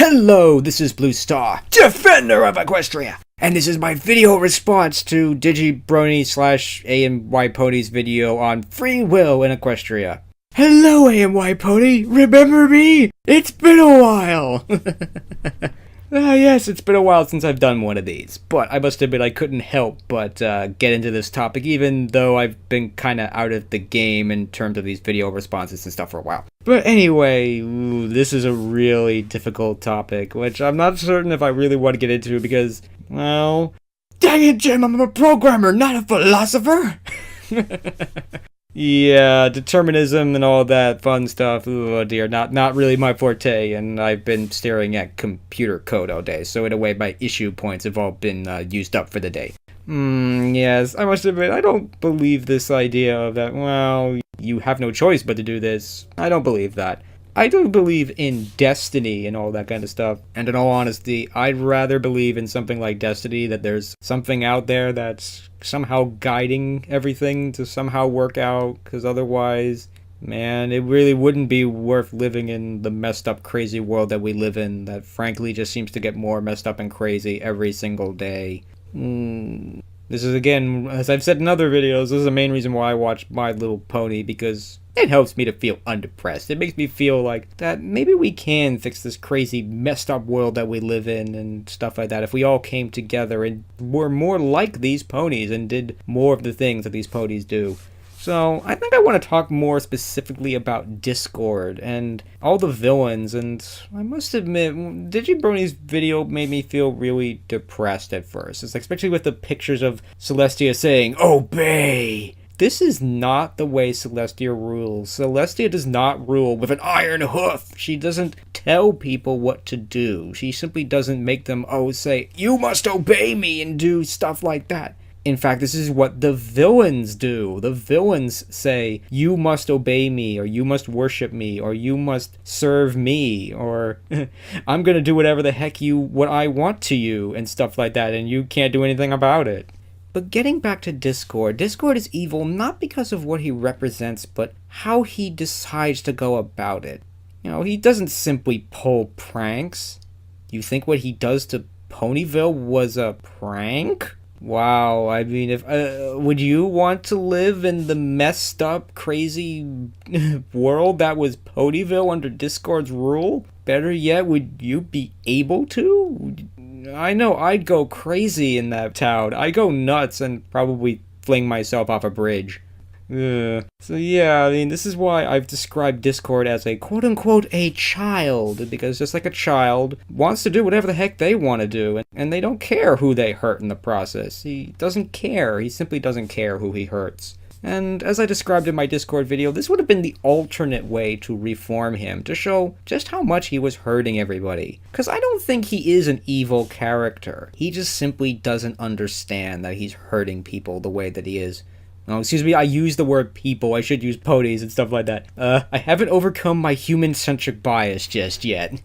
Hello, this is Blue Star, Defender of Equestria, and this is my video response to Digibrony / AMY Pony's video on free will in Equestria. Hello, AMY Pony, remember me? It's been a while! Yes, it's been a while since I've done one of these, but I must admit I couldn't help but get into this topic, even though I've been kinda out of the game in terms of these video responses and stuff for a while. But anyway, this is a really difficult topic, which I'm not certain if I really want to get into because, well... Dang it, Jim, I'm a programmer, not a philosopher! Yeah, determinism and all that fun stuff, oh dear, not really my forte, and I've been staring at computer code all day, so in a way my issue points have all been used up for the day. Yes, I must admit, I don't believe this idea of that, well, you have no choice but to do this. I don't believe that. I don't believe in destiny and all that kind of stuff, and in all honesty, I'd rather believe in something like destiny, that there's something out there that's somehow guiding everything to somehow work out, because otherwise, man, it really wouldn't be worth living in the messed up, crazy world that we live in, that frankly just seems to get more messed up and crazy every single day. This is, again, as I've said in other videos, this is the main reason why I watch My Little Pony, because it helps me to feel undepressed. It makes me feel like that maybe we can fix this crazy, messed up world that we live in and stuff like that if we all came together and were more like these ponies and did more of the things that these ponies do. So, I think I want to talk more specifically about Discord and all the villains, and I must admit, Digibrony's video made me feel really depressed at first. It's like, especially with the pictures of Celestia saying, "Obey!" This is not the way Celestia rules. Celestia does not rule with an iron hoof. She doesn't tell people what to do. She simply doesn't make them, say, "You must obey me," and do stuff like that. In fact, this is what the villains do. The villains say, "You must obey me," or "You must worship me," or "You must serve me," or "I'm gonna do whatever the heck what I want to you," and stuff like that, and you can't do anything about it. But getting back to Discord, Discord is evil not because of what he represents, but how he decides to go about it. You know, he doesn't simply pull pranks. You think what he does to Ponyville was a prank? Wow, I mean, if would you want to live in the messed up, crazy world that was Ponyville under Discord's rule? Better yet, would you be able to? I know I'd go crazy in that town. I'd go nuts and probably fling myself off a bridge. So yeah, I mean, this is why I've described Discord as a quote-unquote a child, because just like a child wants to do whatever the heck they want to do, and they don't care who they hurt in the process. He doesn't care. He simply doesn't care who he hurts. And as I described in my Discord video, this would have been the alternate way to reform him, to show just how much he was hurting everybody. Because I don't think he is an evil character. He just simply doesn't understand that he's hurting people the way that he is. Oh, excuse me, I used the word people. I should use ponies and stuff like that. I haven't overcome my human-centric bias just yet.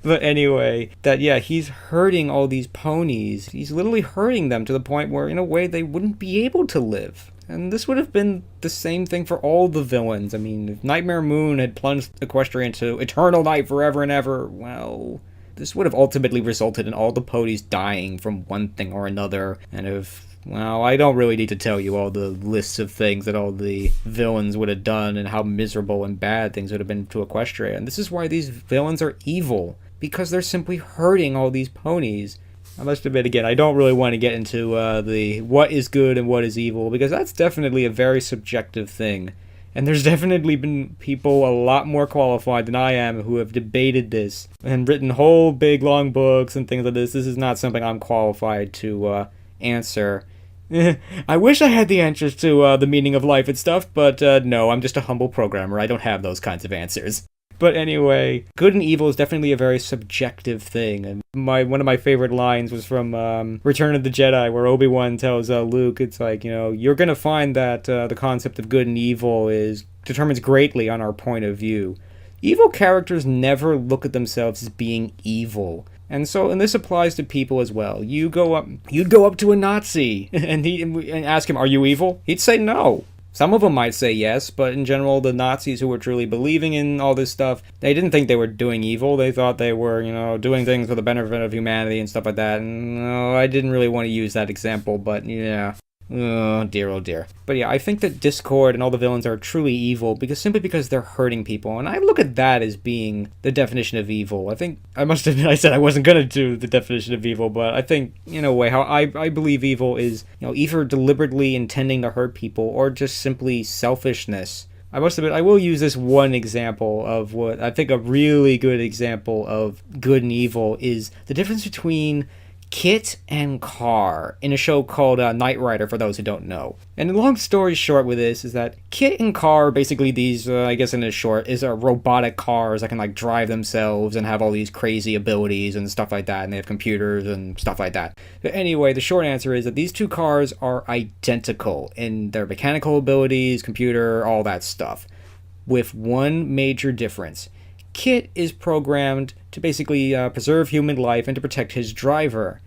But anyway, he's hurting all these ponies. He's literally hurting them to the point where, in a way, they wouldn't be able to live. And this would have been the same thing for all the villains. I mean, if Nightmare Moon had plunged Equestria into eternal night forever and ever, well, this would have ultimately resulted in all the ponies dying from one thing or another, and well, I don't really need to tell you all the lists of things that all the villains would have done and how miserable and bad things would have been to Equestria. And this is why these villains are evil, because they're simply hurting all these ponies. I must admit again, I don't really want to get into the what is good and what is evil, because that's definitely a very subjective thing. And there's definitely been people a lot more qualified than I am who have debated this and written whole big long books and things like this. This is not something I'm qualified to answer. I wish I had the answers to the meaning of life and stuff, but no, I'm just a humble programmer. I don't have those kinds of answers. But anyway, good and evil is definitely a very subjective thing. And one of my favorite lines was from Return of the Jedi, where Obi-Wan tells Luke, it's like, you're going to find that the concept of good and evil determines greatly on our point of view. Evil characters never look at themselves as being evil. And this applies to people as well. You'd go up to a Nazi and ask him, "Are you evil?" He'd say no. Some of them might say yes, but in general, the Nazis who were truly believing in all this stuff, they didn't think they were doing evil. They thought they were, doing things for the benefit of humanity and stuff like that. And no, I didn't really want to use that example, but yeah. Oh dear, oh dear. But yeah, I think that Discord and all the villains are truly evil simply because they're hurting people, and I look at that as being the definition of evil. I must admit I said I wasn't gonna do the definition of evil, but I think, in a way, how I believe evil is, either deliberately intending to hurt people or just simply selfishness. I must admit, I will use this one example of what I think a really good example of good and evil is the difference between Kit and Car in a show called Knight Rider, for those who don't know. And the long story short with this is that Kit and Car are basically these, I guess in a short, is robotic cars that can drive themselves and have all these crazy abilities and stuff like that, and they have computers and stuff like that. But anyway, the short answer is that these two cars are identical in their mechanical abilities, computer, all that stuff, with one major difference. Kit is programmed to basically preserve human life and to protect his driver,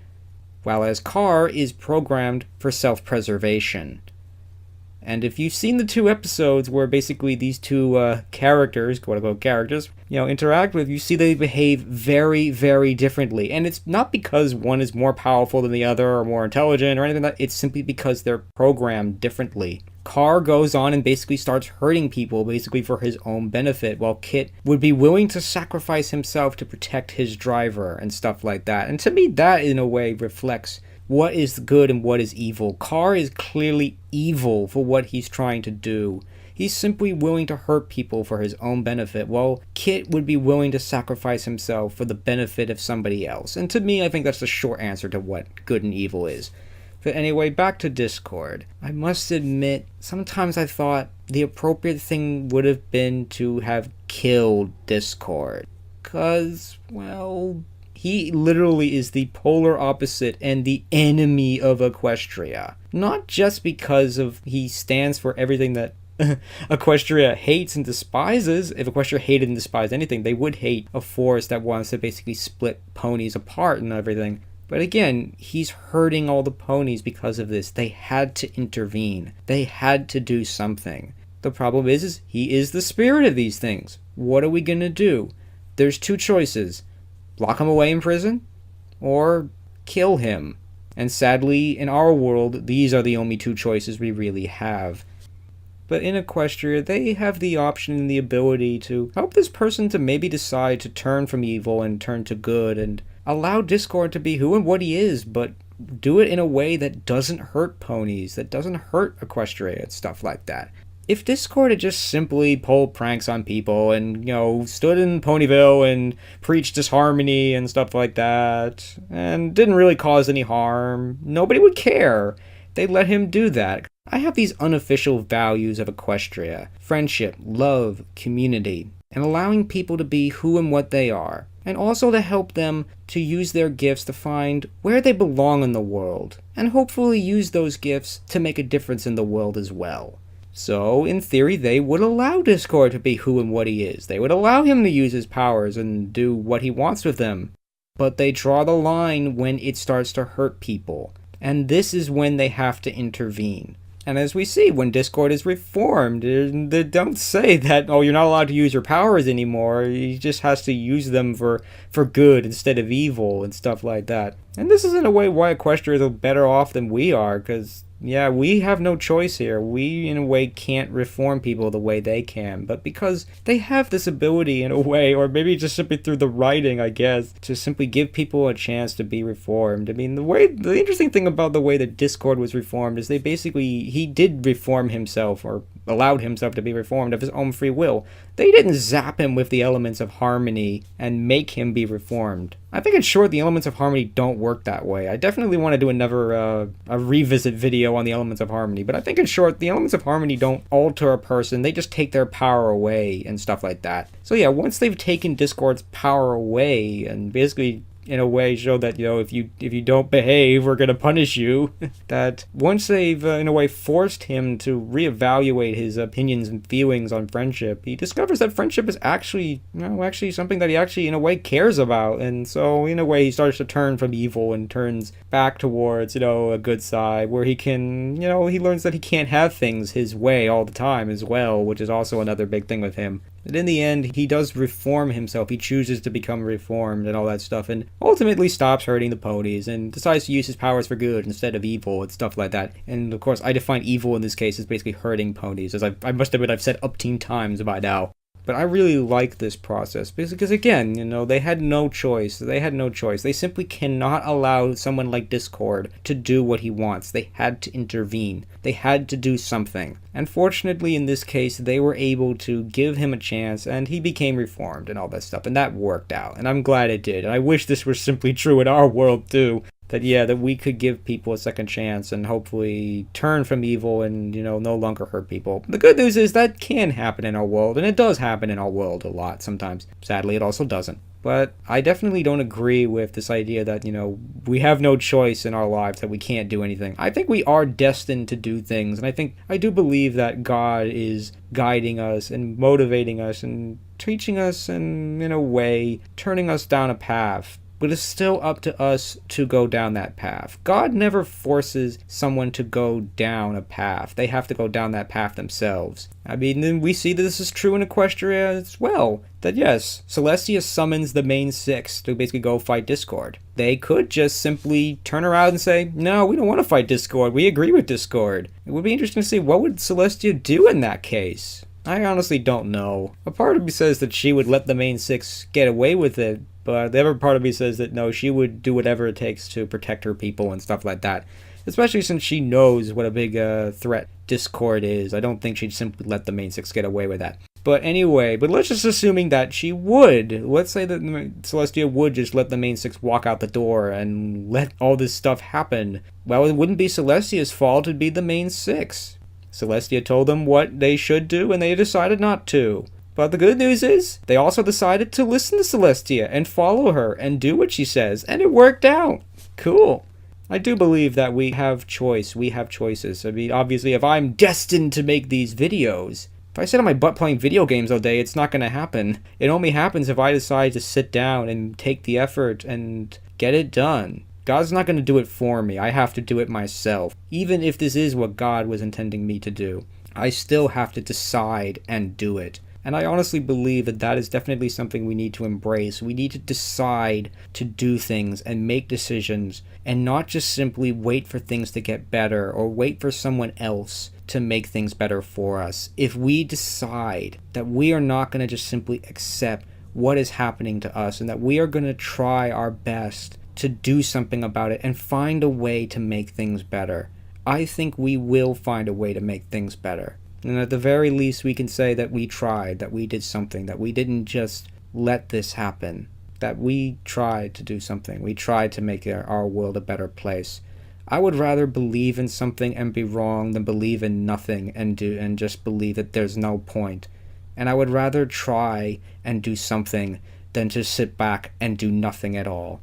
while as Car is programmed for self-preservation. And if you've seen the two episodes where basically these two characters, quote-unquote characters, interact with, you see they behave very, very differently. And it's not because one is more powerful than the other or more intelligent or anything like that. It's simply because they're programmed differently. Car goes on and basically starts hurting people basically for his own benefit, while Kit would be willing to sacrifice himself to protect his driver and stuff like that. And to me, that in a way reflects what is good and what is evil. Car is clearly evil for what he's trying to do. He's simply willing to hurt people for his own benefit, while Kit would be willing to sacrifice himself for the benefit of somebody else. And to me, I think that's the short answer to what good and evil is. But anyway, back to Discord. I must admit, sometimes I thought the appropriate thing would have been to have killed Discord. 'Cause, well, he literally is the polar opposite and the enemy of Equestria. Not just because he stands for everything that Equestria hates and despises. If Equestria hated and despised anything, they would hate a force that wants to basically split ponies apart and everything. But again, he's hurting all the ponies because of this. They had to intervene. They had to do something. The problem is he is the spirit of these things. What are we gonna do? There's two choices. Lock him away in prison, or kill him. And sadly, in our world, these are the only two choices we really have. But in Equestria, they have the option and the ability to help this person to maybe decide to turn from evil and turn to good, and allow Discord to be who and what he is, but do it in a way that doesn't hurt ponies, that doesn't hurt Equestria and stuff like that. If Discord had just simply pulled pranks on people and, stood in Ponyville and preached disharmony and stuff like that, and didn't really cause any harm, nobody would care. They'd let him do that. I have these unofficial values of Equestria: friendship, love, community, and allowing people to be who and what they are, and also to help them to use their gifts to find where they belong in the world, and hopefully use those gifts to make a difference in the world as well. So, in theory, they would allow Discord to be who and what he is. They would allow him to use his powers and do what he wants with them. But they draw the line when it starts to hurt people. And this is when they have to intervene. And as we see, when Discord is reformed, they don't say that, you're not allowed to use your powers anymore. He just has to use them for good instead of evil and stuff like that. And this is in a way why Equestria is better off than we are, because yeah, we have no choice here. We, in a way, can't reform people the way they can. But because they have this ability, in a way, or maybe just simply through the writing, I guess, to simply give people a chance to be reformed. I mean, the interesting thing about the way that Discord was reformed is he did reform himself, or allowed himself to be reformed of his own free will. They didn't zap him with the elements of harmony and make him be reformed. I think in short, the elements of harmony don't work that way. I definitely want to do another a revisit video on the elements of harmony, but I think in short, the elements of harmony don't alter a person. They just take their power away and stuff like that. So yeah, once they've taken Discord's power away and basically in a way show that, if you don't behave, we're gonna punish you. That once they've in a way forced him to reevaluate his opinions and feelings on friendship, he discovers that friendship is actually something that he actually in a way cares about. And so in a way he starts to turn from evil and turns back towards a good side, where he can he learns that he can't have things his way all the time as well, which is also another big thing with him. But in the end, he does reform himself. He chooses to become reformed and all that stuff, and ultimately stops hurting the ponies and decides to use his powers for good instead of evil and stuff like that. And of course, I define evil in this case as basically hurting ponies, as I must admit I've said upteen times by now. But I really like this process because again, they had no choice. They simply cannot allow someone like Discord to do what he wants. They had to intervene. They had to do something. And fortunately, in this case, they were able to give him a chance, and he became reformed and all that stuff. And that worked out. And I'm glad it did. And I wish this were simply true in our world, too. That we could give people a second chance and hopefully turn from evil and, no longer hurt people. The good news is that can happen in our world, and it does happen in our world a lot sometimes. Sadly, it also doesn't. But I definitely don't agree with this idea that, we have no choice in our lives, that we can't do anything. I think we are destined to do things, and I do believe that God is guiding us and motivating us and teaching us and, in a way, turning us down a path. But it's still up to us to go down that path. God never forces someone to go down a path. They have to go down that path themselves. I mean, then we see that this is true in Equestria as well. That yes, Celestia summons the main six to basically go fight Discord. They could just simply turn around and say, no, we don't want to fight Discord. We agree with Discord. It would be interesting to see what would Celestia do in that case. I honestly don't know. A part of me says that she would let the main six get away with it, but the other part of me says that no, she would do whatever it takes to protect her people and stuff like that. Especially since she knows what a big threat Discord is. I don't think she'd simply let the main six get away with that. But anyway, let's just assuming that she would. Let's say that Celestia would just let the main six walk out the door and let all this stuff happen. Well, it wouldn't be Celestia's fault, it'd be the main six. Celestia told them what they should do, and they decided not to. But the good news is, they also decided to listen to Celestia and follow her and do what she says, and it worked out. Cool. I do believe that we have choice. We have choices. I mean, obviously, if I'm destined to make these videos, if I sit on my butt playing video games all day, it's not going to happen. It only happens if I decide to sit down and take the effort and get it done. God's not going to do it for me. I have to do it myself. Even if this is what God was intending me to do, I still have to decide and do it. And I honestly believe that that is definitely something we need to embrace. We need to decide to do things and make decisions and not just simply wait for things to get better or wait for someone else to make things better for us. If we decide that we are not going to just simply accept what is happening to us and that we are going to try our best to do something about it and find a way to make things better, I think we will find a way to make things better. And at the very least, we can say that we tried, that we did something, that we didn't just let this happen, that we tried to do something. We tried to make our world a better place. I would rather believe in something and be wrong than believe in nothing and just believe that there's no point. And I would rather try and do something than just sit back and do nothing at all.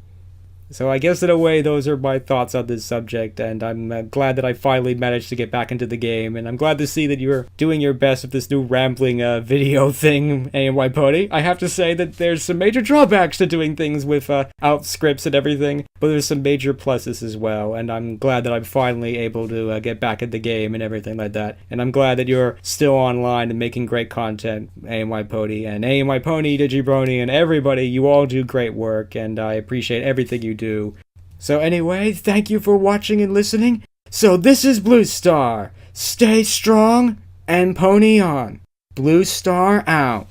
So I guess in a way those are my thoughts on this subject, and I'm glad that I finally managed to get back into the game, and I'm glad to see that you're doing your best with this new rambling video thing, AMY Pony. I have to say that there's some major drawbacks to doing things without scripts and everything, but there's some major pluses as well, and I'm glad that I'm finally able to get back in the game and everything like that, and I'm glad that you're still online and making great content, AMY Pony, and AMY Pony, Digibrony, and everybody. You all do great work, and I appreciate everything you do. So anyway, thank you for watching and listening. So this is Blue Star. Stay strong and pony on. Blue Star out.